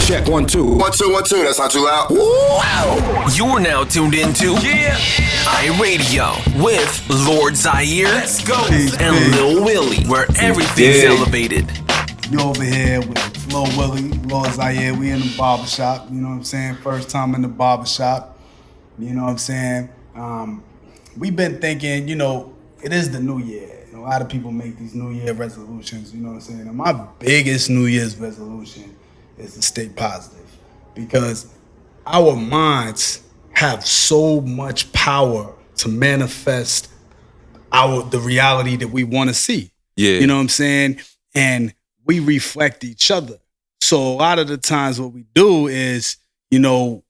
Check 1 2. 1 2 1 2. That's not too loud. Wow. You're now tuned into iRadio with Lord Zaire and Lil Willie, where everything's elevated. You over here with Lil Willie, Lord Zaire. We in the barbershop. You know what I'm saying? First time in the barbershop. You know what I'm saying? We've been thinking, it is the new year. A lot of people make these New Year resolutions, you know what I'm saying? And my biggest New Year's resolution is to stay positive, because our minds have so much power to manifest the reality that we want to see. Yeah. You know what I'm saying? And we reflect each other. So a lot of the times what we do is, we're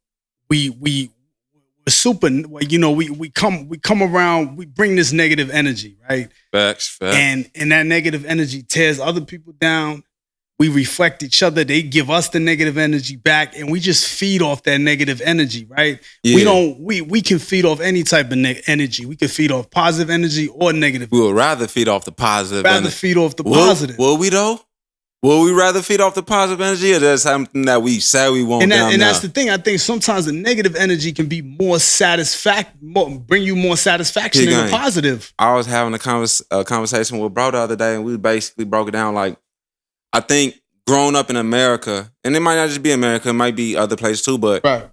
super, we come around, we bring this negative energy, right? Facts. And that negative energy tears other people down. We reflect each other. They give us the negative energy back, and we just feed off that negative energy, right? Yeah. We can feed off any type of energy. We can feed off positive energy or negative. We would rather feed off the positive. Feed off the positive. Will we though? Will we rather feed off the positive energy, or that's something that we say we won't? And that's the thing. I think sometimes the negative energy can be bring you more satisfaction than the positive. I was having a conversation with bro the other day, and we basically broke it down. Like, I think growing up in America, and it might not just be America, it might be other places too, but right.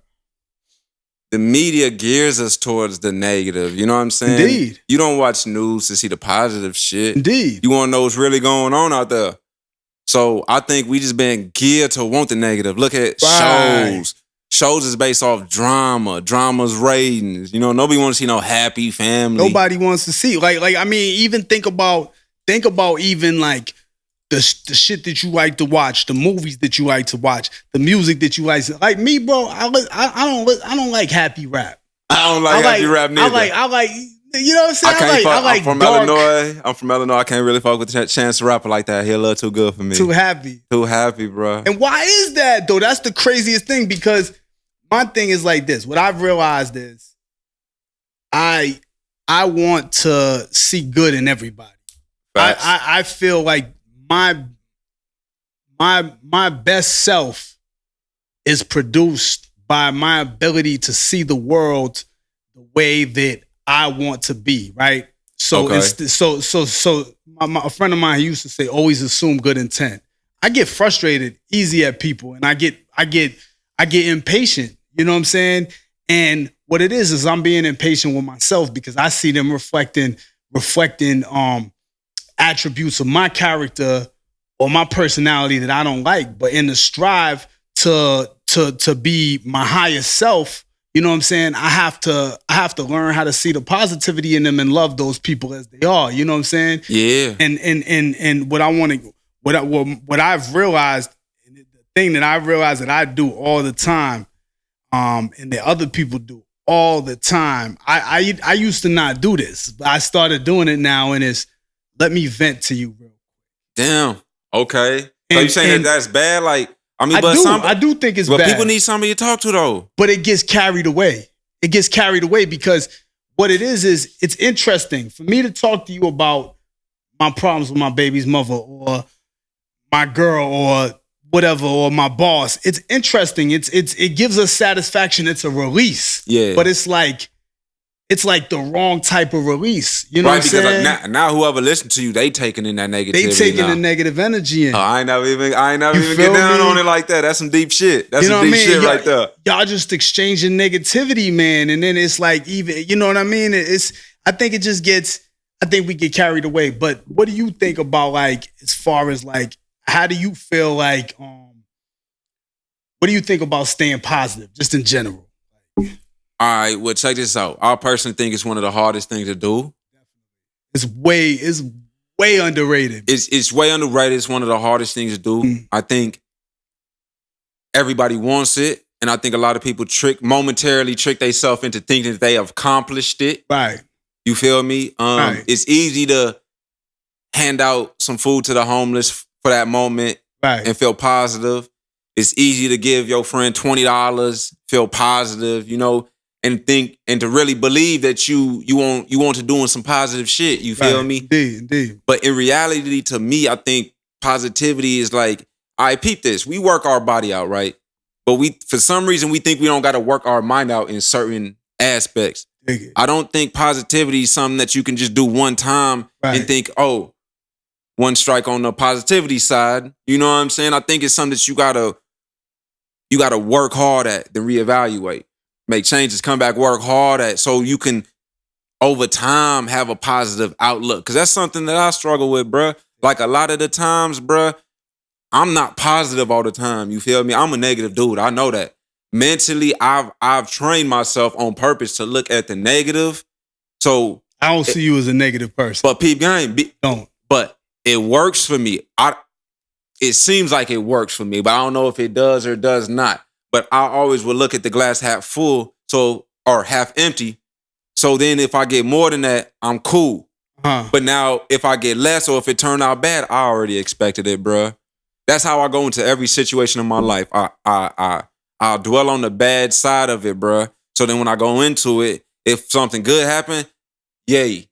The media gears us towards the negative. You know what I'm saying? Indeed. You don't watch news to see the positive shit. Indeed. You want to know what's really going on out there. So I think we just been geared to want the negative. Look at shows. Shows is based off drama. Drama's ratings. Nobody wants to see no happy family. Nobody wants to see. Even think about even like the shit that you like to watch, the movies that you like to watch, the music that you like. Like me, bro, I don't like happy rap. I don't like happy rap neither. I like. You know what I'm saying? I'm from Illinois. I can't really fuck with Chance the Rapper like that. He a little too good for me. Too happy, bro. And why is that though? That's the craziest thing, because my thing is like this. What I've realized is I want to see good in everybody. I feel like my best self is produced by my ability to see the world the way that I want to be, right? So okay. A friend of mine used to say, always assume good intent. I get frustrated easy at people, and I get impatient. You know what I'm saying? And what it is I'm being impatient with myself, because I see them reflecting attributes of my character or my personality that I don't like. But in the strive to be my highest self, you know what I'm saying? I have to learn how to see the positivity in them and love those people as they are. You know what I'm saying? Yeah. And what I've realized, the thing that I realized that I do all the time, and that other people do all the time. I used to not do this, but I started doing it now, and it's let me vent to you, bro. Damn. Okay. So you saying that's bad? Like, I do think it's bad. But people need somebody to talk to, though. But it gets carried away. Because what it is it's interesting for me to talk to you about my problems with my baby's mother or my girl or whatever, or my boss. It's interesting. It gives us satisfaction. It's a release. Yeah. But it's like the wrong type of release. You know what I'm saying? Because now whoever listens to you, they taking in that negativity. They taking the negative energy in. I ain't never even get down on it like that. That's some deep shit. That's some deep shit right there. Y'all just exchanging negativity, man. And then it's like, even, you know what I mean? I think we get carried away. But what do you think about, like, as far as like, how do you feel like, what do you think about staying positive, just in general? All right, well, check this out. I personally think it's one of the hardest things to do. It's way underrated. It's way underrated. It's one of the hardest things to do. Mm. I think everybody wants it, and I think a lot of people momentarily trick themselves into thinking that they have accomplished it. Right. You feel me? Right. It's easy to hand out some food to the homeless for that moment, right, and feel positive. It's easy to give your friend $20, feel positive, and think and to really believe that you want to doing some positive shit. You feel me? Indeed. But in reality, to me, I think positivity is like, I peep this. We work our body out, right? but for some reason, we think we don't got to work our mind out in certain aspects. I don't think positivity is something that you can just do one time and think, oh, one strike on the positivity side. You know what I'm saying? I think it's something that you gotta work hard at, then reevaluate, make changes, come back, work hard at, so you can over time have a positive outlook. Cause that's something that I struggle with, bruh. Like a lot of the times, bruh, I'm not positive all the time. You feel me? I'm a negative dude. I know that. Mentally, I've trained myself on purpose to look at the negative. So I don't see you as a negative person. But peep game, don't. But it works for me. It seems like it works for me, but I don't know if it does or does not. But I always would look at the glass half full, or half empty. So then if I get more than that, I'm cool. But now if I get less or if it turned out bad, I already expected it, bruh. That's how I go into every situation in my life. I'll dwell on the bad side of it, bruh. So then when I go into it, if something good happened, yay.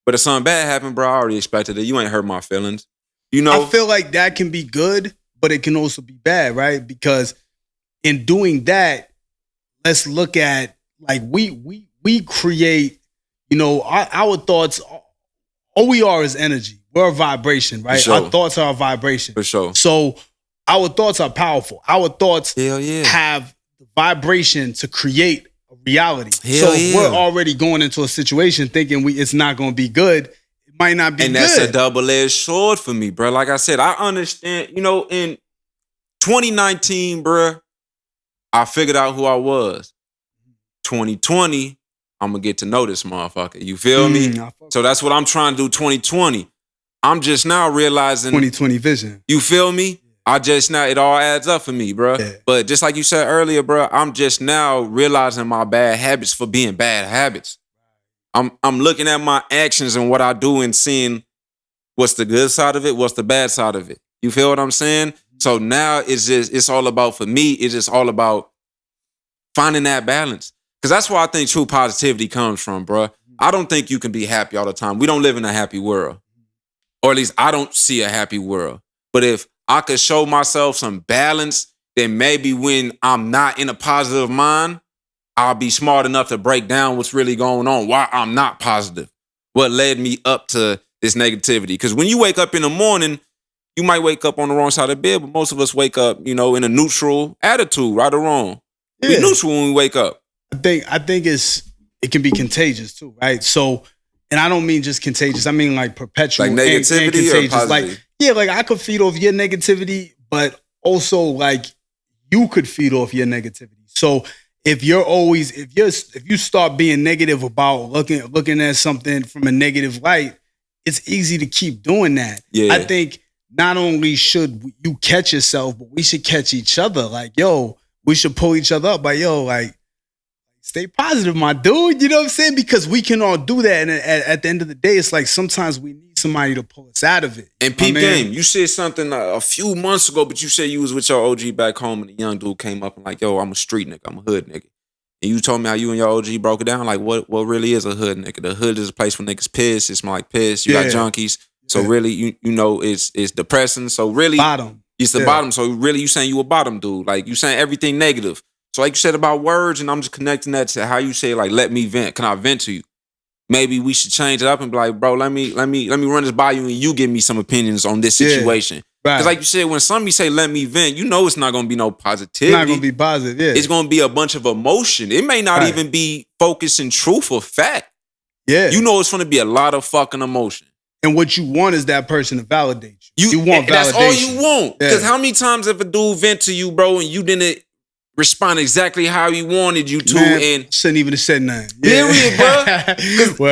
But if something bad happened, bro, I already expected it. You ain't hurt my feelings. You know? I feel like that can be good, but it can also be bad, right? Because in doing that, let's look at, like, we create, our thoughts, all we are is energy. We're a vibration, right? Sure. Our thoughts are a vibration. For sure. So our thoughts are powerful. Our thoughts yeah. have the vibration to create a reality. Hell yeah. We're already going into a situation thinking it's not going to be good. It might not be good. And that's a double-edged sword for me, bro. Like I said, I understand, in 2019, bro, I figured out who I was. 2020, I'm going to get to know this motherfucker. You feel me? So that's what I'm trying to do 2020. I'm just now realizing 2020 vision. You feel me? It all adds up for me, bro. Yeah. But just like you said earlier, bro, I'm just now realizing my bad habits for being bad habits. I'm looking at my actions and what I do and seeing what's the good side of it, what's the bad side of it. You feel what I'm saying? So now it's all about, for me, it's just all about finding that balance. Because that's where I think true positivity comes from, bro. I don't think you can be happy all the time. We don't live in a happy world. Or at least I don't see a happy world. But if I could show myself some balance, then maybe when I'm not in a positive mind, I'll be smart enough to break down what's really going on, why I'm not positive, what led me up to this negativity. Because when you wake up in the morning, you might wake up on the wrong side of the bed, but most of us wake up, in a neutral attitude, right or wrong. Yeah. We're neutral when we wake up. I think it can be contagious too, right? So, and I don't mean just contagious. I mean like perpetual, like negativity and contagious. Or positive? Like I could feed off your negativity, but also like you could feed off your negativity. So if you start being negative about looking at something from a negative light, it's easy to keep doing that. Yeah. I think not only should you catch yourself, but we should catch each other. Like, we should pull each other up. Like, stay positive, my dude. You know what I'm saying? Because we can all do that. And at the end of the day, it's like sometimes we need somebody to pull us out of it. And peep game, you said something a few months ago, but you said you was with your OG back home and a young dude came up and like, yo, I'm a street nigga. I'm a hood nigga. And you told me how you and your OG broke it down. Like, what really is a hood nigga? The hood is a place where niggas piss. It smell like piss. You got junkies. So really, it's depressing. So really, it's the bottom. So really, you saying you a bottom dude. Like, you saying everything negative. So like you said about words, and I'm just connecting that to how you say, like, let me vent. Can I vent to you? Maybe we should change it up and be like, bro, let me run this by you and you give me some opinions on this situation. Because like you said, when somebody say, let me vent, it's not going to be no positivity. It's not going to be positive, yeah. It's going to be a bunch of emotion. It may not even be focused in truth or fact. Yeah. It's going to be a lot of fucking emotion. And what you want is that person to validate you. You want validation. That's all you want. Because how many times if a dude vent to you, bro, and you didn't respond exactly how he wanted you to, and shouldn't even have said nothing. Period, bro.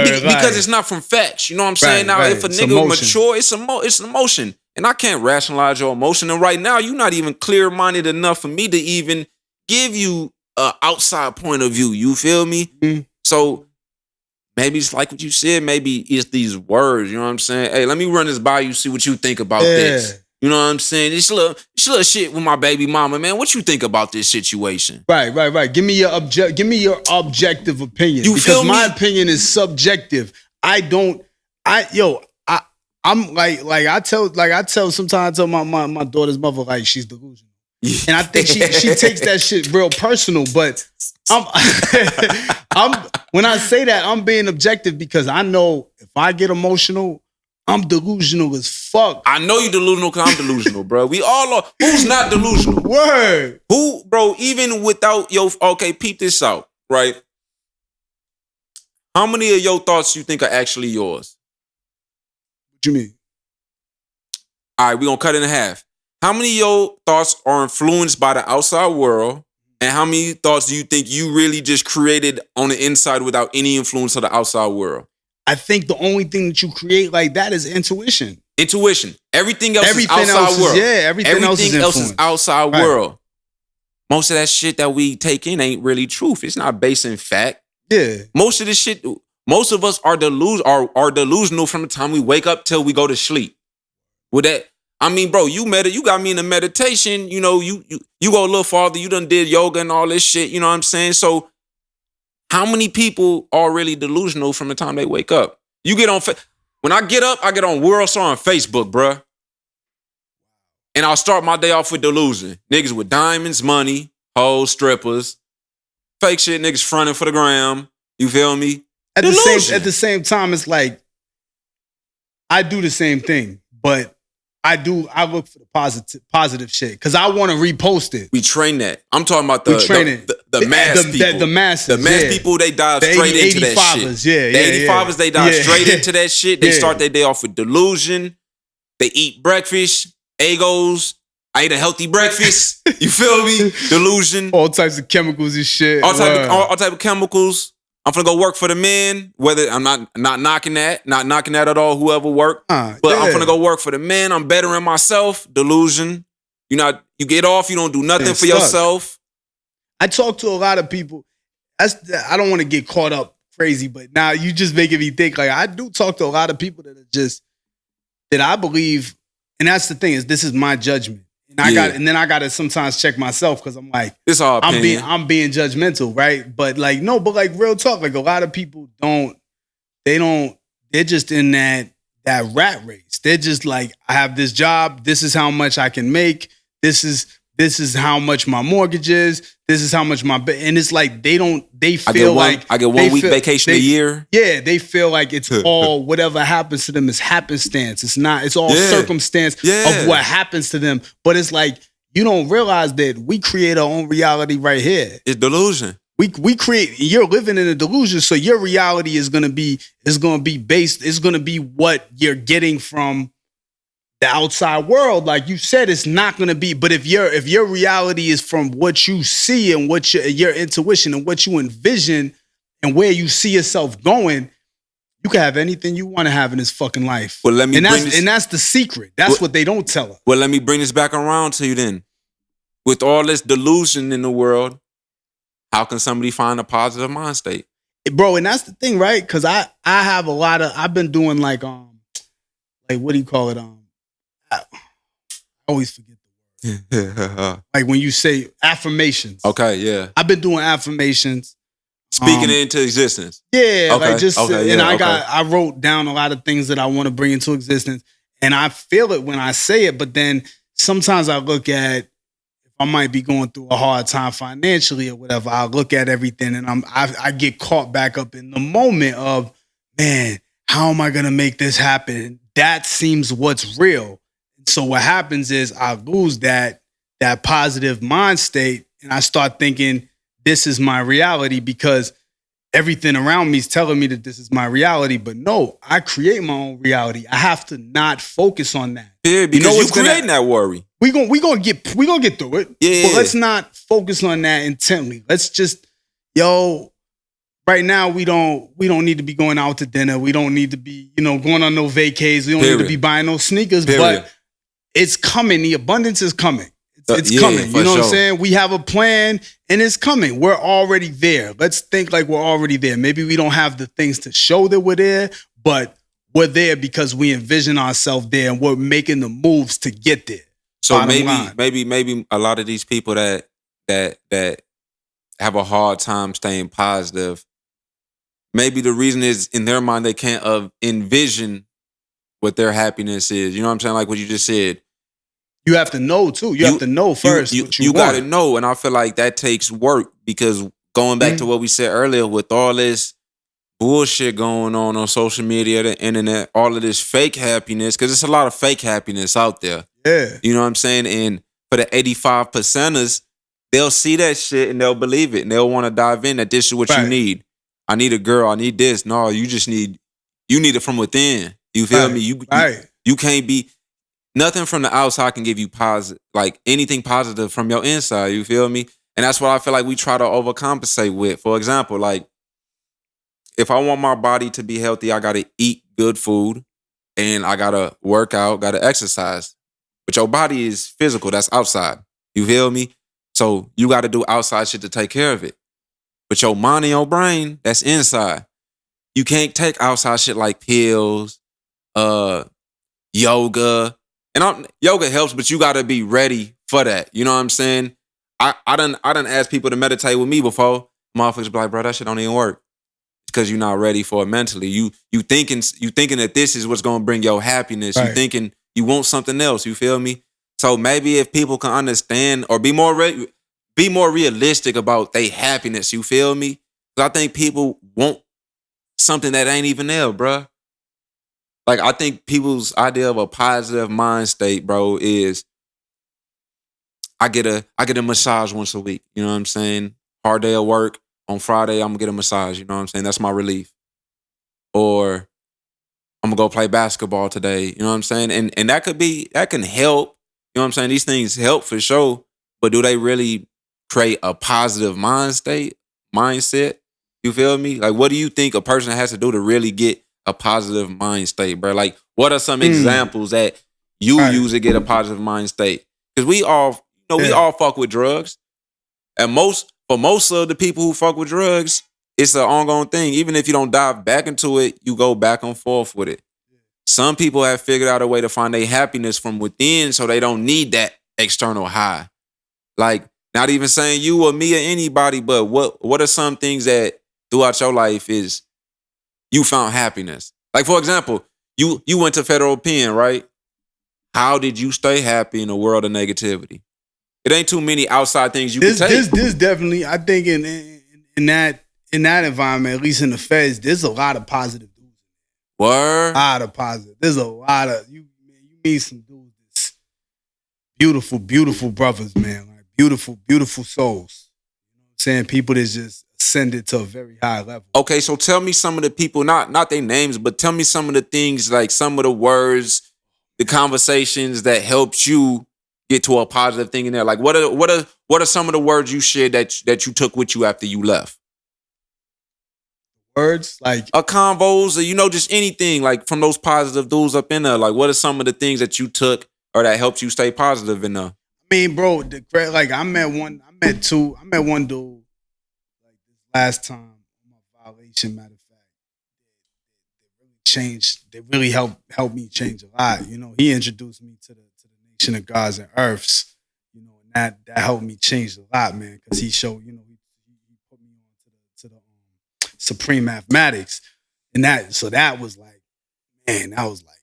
Because it's not from facts. You know what I'm saying? Now, if a nigga mature, it's an emotion. And I can't rationalize your emotion. And right now, you're not even clear-minded enough for me to even give you an outside point of view. You feel me? Mm-hmm. So maybe it's like what you said. Maybe it's these words. You know what I'm saying? Hey, let me run this by you, see what you think about this. You know what I'm saying? This little shit with my baby mama, man. What you think about this situation? Right. Give me your objective opinion. Because my opinion is subjective. I tell sometimes my daughter's mother, like, she's delusional. And I think she takes that shit real personal. But I'm when I say that, I'm being objective because I know if I get emotional, I'm delusional as fuck. I know you delusional because I'm delusional, bro. We all are. Who's not delusional? Word. Who, bro, even without your, okay, peep this out, right? How many of your thoughts you think are actually yours? What you mean? All right, we're going to cut it in half. How many of your thoughts are influenced by the outside world? And how many thoughts do you think you really just created on the inside without any influence of the outside world? I think the only thing that you create like that is intuition. Intuition. Everything else is outside world. Everything else is outside world. Most of that shit that we take in ain't really truth. It's not based in fact. Yeah. Most of this shit, most of us are delusional from the time we wake up till we go to sleep. With that, I mean, bro, you got me in a meditation. You know, you go a little farther. You done did yoga and all this shit. You know what I'm saying? So, how many people are really delusional from the time they wake up? You get on when I get up, I get on World Star on Facebook, bruh. And I'll start my day off with delusion. Niggas with diamonds, money, hoes, strippers, fake shit, niggas fronting for the gram. You feel me? At the same time, it's like I do the same thing, but I look for the positive shit because I want to repost it. We train that. I'm talking about the mass people. The masses. The mass people, they dive straight into that shit. The 85ers, they dive straight into that shit. They start their day off with delusion. They eat breakfast, Egos. I ate a healthy breakfast. You feel me? Delusion. All types of chemicals and shit. All type of chemicals. I'm finna go work for the men. Whether I'm not knocking that, at all. Whoever work, but I'm finna go work for the men. I'm bettering myself. Delusion. You get off. You don't do nothing for yourself. I talk to a lot of people. I don't want to get caught up crazy, but now you just making me think. Like I do talk to a lot of people that are just that I believe, and that's the thing is this is my judgment. And then I got to sometimes check myself because I'm like, it's all opinion. I'm being judgmental, right? But like, no, but like real talk, like a lot of people they're just in that rat race. They're just like, I have this job. This is how much I can make. This is how much my mortgage is. This is how much and it's like, they feel like I get 1 week vacation a year. Yeah. They feel like it's all, whatever happens to them is happenstance. It's all circumstance of what happens to them. But it's like, you don't realize that we create our own reality right here. It's delusion. We create, you're living in a delusion. So your reality is going to be what you're getting from the outside world. Like you said, it's not going to be, but if your reality is from what you see and what your intuition and what you envision and where you see yourself going, you can have anything you want to have in this fucking life. Well, and that's the secret. That's what they don't tell us. Well, let me bring this back around to you then. With all this delusion in the world, how can somebody find a positive mind state? Bro, and that's the thing, right? Because I have a lot of, I've been doing like what do you call it? I always forget the word. Like when you say affirmations. Okay, yeah. I've been doing affirmations. Speaking it into existence. Yeah, okay, I wrote down a lot of things that I want to bring into existence. And I feel it when I say it, but then sometimes I look at if I might be going through a hard time financially or whatever, I look at everything and I get caught back up in the moment of, man, how am I gonna make this happen? That seems what's real. So what happens is I lose that positive mind state and I start thinking this is my reality because everything around me is telling me that this is my reality. But no, I create my own reality. I have to not focus on that. Yeah, because you're creating that worry. We gonna get through it. Yeah. But let's not focus on that intently. Let's just, right now we don't need to be going out to dinner. We don't need to be, going on no vacays. We don't need to be buying no sneakers. But it's coming. The abundance is coming. It's coming. You know what I'm saying? We have a plan and it's coming. We're already there. Let's think like we're already there. Maybe we don't have the things to show that we're there, but we're there because we envision ourselves there and we're making the moves to get there. So maybe a lot of these people that have a hard time staying positive, maybe the reason is in their mind they can't envision what their happiness is. You know what I'm saying? Like what you just said. You have to know too. You have to know first what you want. got to know, and I feel like that takes work because going back to what we said earlier, with all this bullshit going on social media, the internet, all of this fake happiness, because there's a lot of fake happiness out there. Yeah. You know what I'm saying? And for the 85%ers, they'll see that shit and they'll believe it and they'll want to dive in that this is what you need. I need a girl. I need this. No, you need it from within. You feel me? You can't be, nothing from the outside can give you positive, like anything positive from your inside. You feel me? And that's what I feel like we try to overcompensate with. For example, like, if I want my body to be healthy, I got to eat good food and I got to work out, got to exercise. But your body is physical. That's outside. You feel me? So you got to do outside shit to take care of it. But your mind and your brain, that's inside. You can't take outside shit like pills, yoga. And yoga helps, but you got to be ready for that. You know what I'm saying? I done asked people to meditate with me before. Motherfuckers be like, bro, that shit don't even work. Because you're not ready for it mentally. You thinking that this is what's gonna bring your happiness. You thinking you want something else. You feel me? So maybe if people can understand or be more realistic about their happiness. You feel me? Because I think people want something that ain't even there, bro. Like I think people's idea of a positive mind state, bro, is I get a massage once a week. You know what I'm saying? Hard day at work. On Friday, I'm gonna get a massage, you know what I'm saying? That's my relief. Or I'm gonna go play basketball today, you know what I'm saying? And that can help, you know what I'm saying? These things help for sure, but do they really create a positive mindset? You feel me? Like, what do you think a person has to do to really get a positive mind state, bro? Like, what are some examples that you use to get a positive mind state? Because we all fuck with drugs. And for most of the people who fuck with drugs, it's an ongoing thing. Even if you don't dive back into it, you go back and forth with it. Some people have figured out a way to find their happiness from within so they don't need that external high. Like, not even saying you or me or anybody, but what are some things that throughout your life is you found happiness? Like, for example, you went to federal pen, right? How did you stay happy in a world of negativity? It ain't too many outside things you can take. This definitely, I think in that environment, at least in the feds, there's a lot of positive dudes. Word? A lot of positive. There's a lot of you meet some dudes that's beautiful, beautiful brothers, man. Like beautiful, beautiful souls. You know what I'm saying? People that just ascended to a very high level. Okay, so tell me some of the people, not their names, but tell me some of the things, like some of the words, the conversations that helped you get to a positive thing in there. Like, what are some of the words you shared that you took with you after you left? Words like a convos, or just anything like from those positive dudes up in there. Like, what are some of the things that you took or that helped you stay positive in there? I mean, bro, I met one dude like this last time on my violation. Matter of fact, they really changed. They really helped me change a lot. You know, he introduced me to the Nation of Gods and Earths, you know, and that helped me change a lot, man, because he showed, he put me on to the Supreme Mathematics, and that was like, man, that was like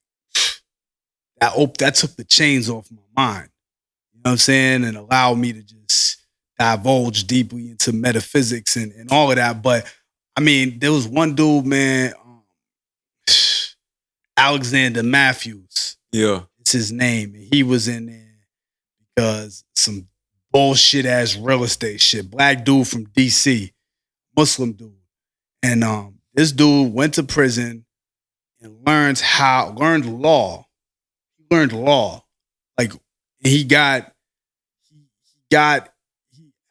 that took the chains off my mind, you know what I'm saying, and allowed me to just divulge deeply into metaphysics and all of that. But I mean, there was one dude, man, Alexander Matthews. Yeah. His name, and he was in there because some bullshit ass real estate shit. Black dude from DC, Muslim dude, and this dude went to prison and learned law. He learned law, like he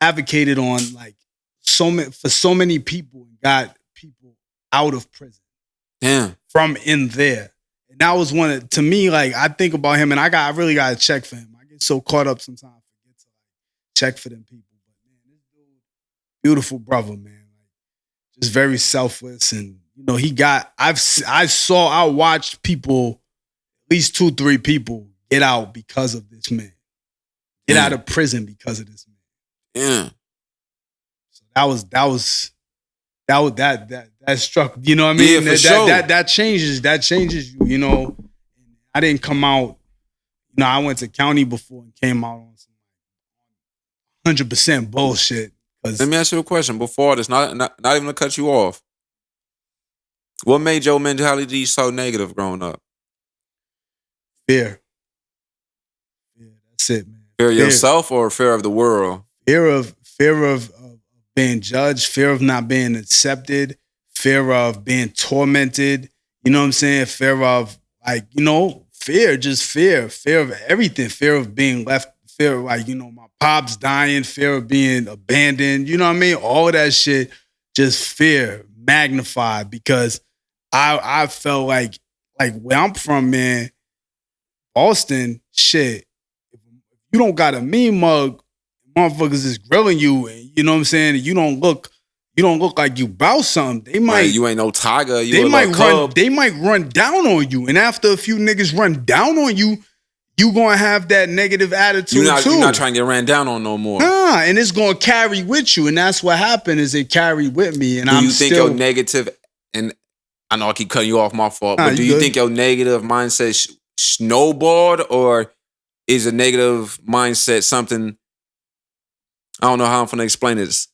advocated on like for so many people and got people out of prison. Damn. From in there. That was to me, like, I think about him and I really got to check for him. I get so caught up sometimes, I forget to check for them people. But man, this dude, beautiful brother, man. Like, just very selfless. And, I watched people, at least 2-3 people get out because of this man. Get out of prison because of this man. Yeah. So that struck, you know what I mean? Yeah, for sure. That changes you, you know. I didn't come out, I went to county before and came out on some 100% bullshit. Let me ask you a question before this, not even to cut you off. What made your mentality so negative growing up? Fear. Yeah, that's it, man. Fear of yourself or fear of the world? Fear of being judged, fear of not being accepted, fear of being tormented. You know what I'm saying? Fear of fear, just fear of everything. Fear of being left. Fear of my pops dying. Fear of being abandoned. You know what I mean? All of that shit, just fear magnified because I felt like where I'm from, man, Boston, shit. If you don't got a mean mug, motherfuckers is grilling you, and you know what I'm saying. You don't look like you bout something. They might. Right, you ain't no tiger. They might run down on you, and after a few niggas run down on you, you gonna have that negative attitude too. You're not trying to get ran down on no more. Nah, and it's gonna carry with you, and that's what happened. Is it carried with me, and do you think your negative? And I know I keep cutting you off, my fault. But do you think your negative mindset snowballed, or is a negative mindset something? I don't know how I'm gonna explain this.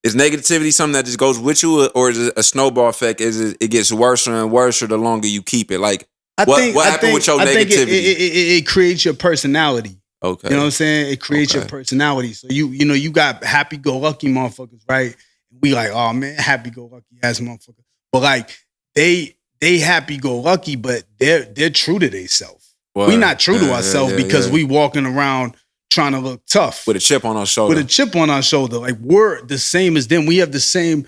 Is negativity something that just goes with you, or is it a snowball effect? It gets worse and worse the longer you keep it? Like, what happened with your negativity? It creates your personality. Okay. You know what I'm saying? It creates your personality. So you got happy-go-lucky motherfuckers, right? We like, oh man, happy-go-lucky ass motherfucker. But like they happy-go-lucky, but they're true to themselves. We not true to ourselves because we walking around trying to look tough. With a chip on our shoulder. Like we're the same as them. We have the same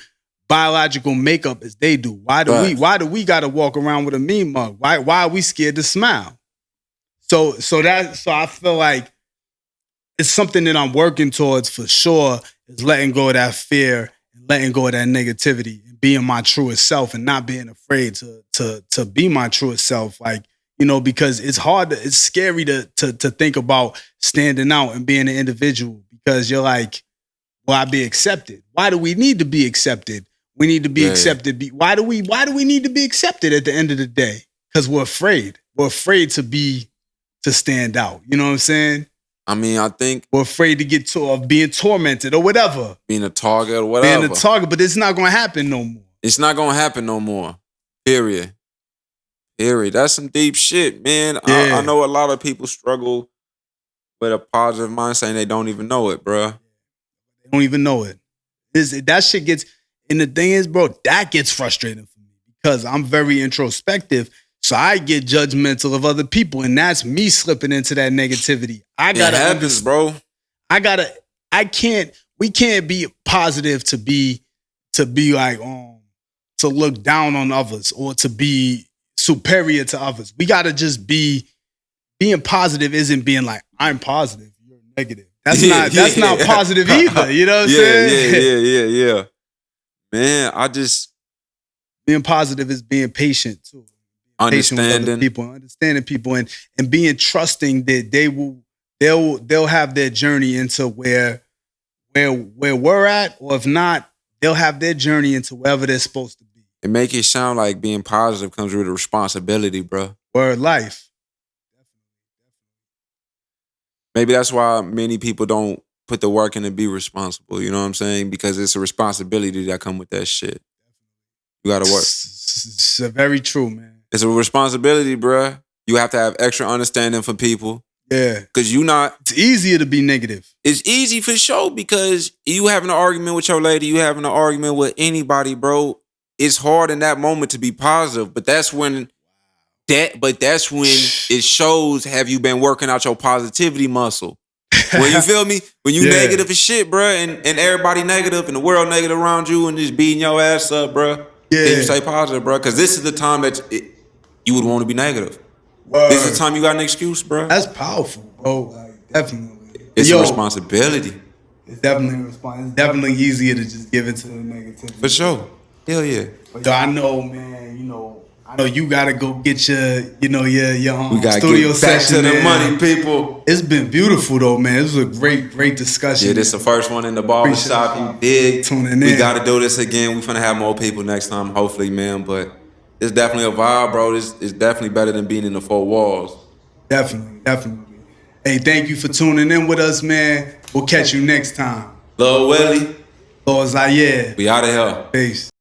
biological makeup as they do. Why do we gotta walk around with a mean mug? Why are we scared to smile? So I feel like it's something that I'm working towards for sure, is letting go of that fear and letting go of that negativity and being my truest self and not being afraid to be my truest self. Like, because it's hard, it's scary to think about standing out and being an individual because you're like, will I be accepted? Why do we need to be accepted? We need to be accepted. Why do we need to be accepted at the end of the day? Because we're afraid. We're afraid to stand out. You know what I'm saying? I mean, I think we're afraid of being tormented or whatever. Being a target or whatever. Being a target, but it's not going to happen no more. It's not going to happen no more. Period. That's some deep shit, man. Yeah. I know a lot of people struggle with a positive mindset and they don't even know it, bro. They don't even know it. That shit gets, and the thing is, bro, that gets frustrating for me because I'm very introspective. So I get judgmental of other people, and that's me slipping into that negativity. It happens, bro. We can't be positive to be like, to look down on others or to be superior to others. We gotta just being positive isn't being like, I'm positive, you're negative. That's not positive either. You know what I'm saying? Yeah. Man, being positive is being patient too. Understanding people and being trusting that they'll have their journey into where we're at, or if not, they'll have their journey into wherever they're supposed to be. It make it sound like being positive comes with a responsibility, bro. Word life. Maybe that's why many people don't put the work in to be responsible. You know what I'm saying? Because it's a responsibility that come with that shit. You gotta work. It's very true, man. It's a responsibility, bruh. You have to have extra understanding for people. Yeah. Because it's easier to be negative. It's easy for sure because you having an argument with your lady, you having an argument with anybody, bro. It's hard in that moment to be positive, but that's when it shows, have you been working out your positivity muscle? When you feel me? When you negative as shit, bruh, and everybody negative and the world negative around you and just beating your ass up, bruh. Yeah. Then you say positive, bruh, because this is the time that you would want to be negative. Word. This is the time you got an excuse, bro. That's powerful, bro. Like, definitely. It's a responsibility. It's definitely a responsibility. It's definitely easier to just give it to the negativity. For sure. Hell yeah. But I know, man, I know you gotta go get your we gotta studio get back session. To the money, people. It's been beautiful though, man. This was a great discussion. Yeah, this is the first one in the barbershop. You dig? Tuning in. We gotta do this again. We finna have more people next time, hopefully, man. But it's definitely a vibe, bro. It's definitely better than being in the four walls. Definitely. Definitely. Hey, thank you for tuning in with us, man. We'll catch you next time. Lil Willie, Lord Zaire. we out of here. Peace.